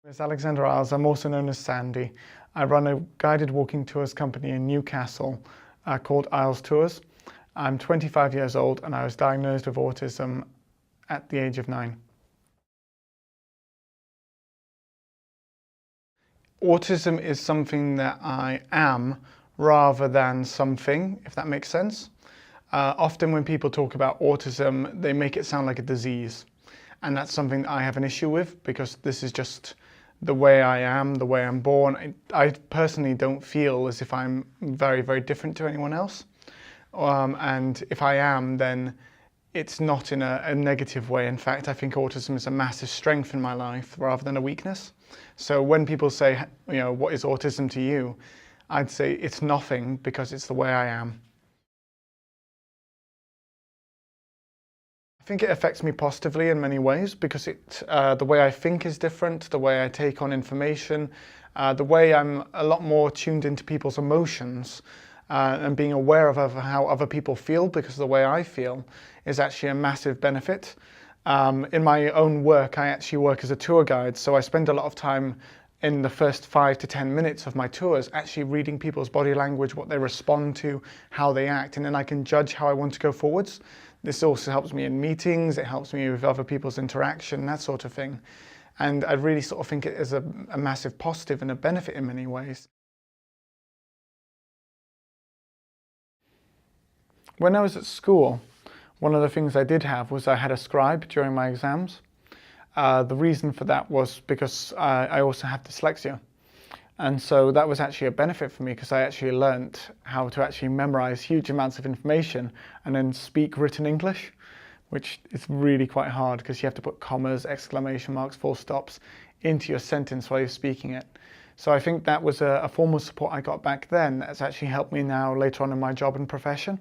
It's Alexander Iles. I'm also known as Sandy. I run a guided walking tours company in Newcastle called Iles Tours. I'm 25 years old and I was diagnosed with autism at the age of 9. Autism is something that I am rather than something, if that makes sense. Often when people talk about autism, they make it sound like a disease. And that's something that I have an issue with because this is just the way I am, the way I'm born. I personally don't feel as if I'm very, very different to anyone else. And if I am, then it's not in a negative way. In fact, I think autism is a massive strength in my life rather than a weakness. So when people say, what is autism to you? I'd say it's nothing because it's the way I am. I think it affects me positively in many ways because the way I think is different, the way I take on information, the way I'm a lot more tuned into people's emotions and being aware of how other people feel because the way I feel is actually a massive benefit. In my own work, I actually work as a tour guide, so I spend a lot of time in the first 5 to 10 minutes of my tours actually reading people's body language, what they respond to, how they act, and then I can judge how I want to go forwards. This also helps me in meetings, it helps me with other people's interaction, that sort of thing. And I really sort of think it is a massive positive and a benefit in many ways. When I was at school, one of the things I did have was I had a scribe during my exams. The reason for that was because I also have dyslexia. And so that was actually a benefit for me because I actually learnt how to actually memorize huge amounts of information and then speak written English, which is really quite hard because you have to put commas, exclamation marks, full stops into your sentence while you're speaking it. So I think that was a form of support I got back then that's actually helped me now later on in my job and profession.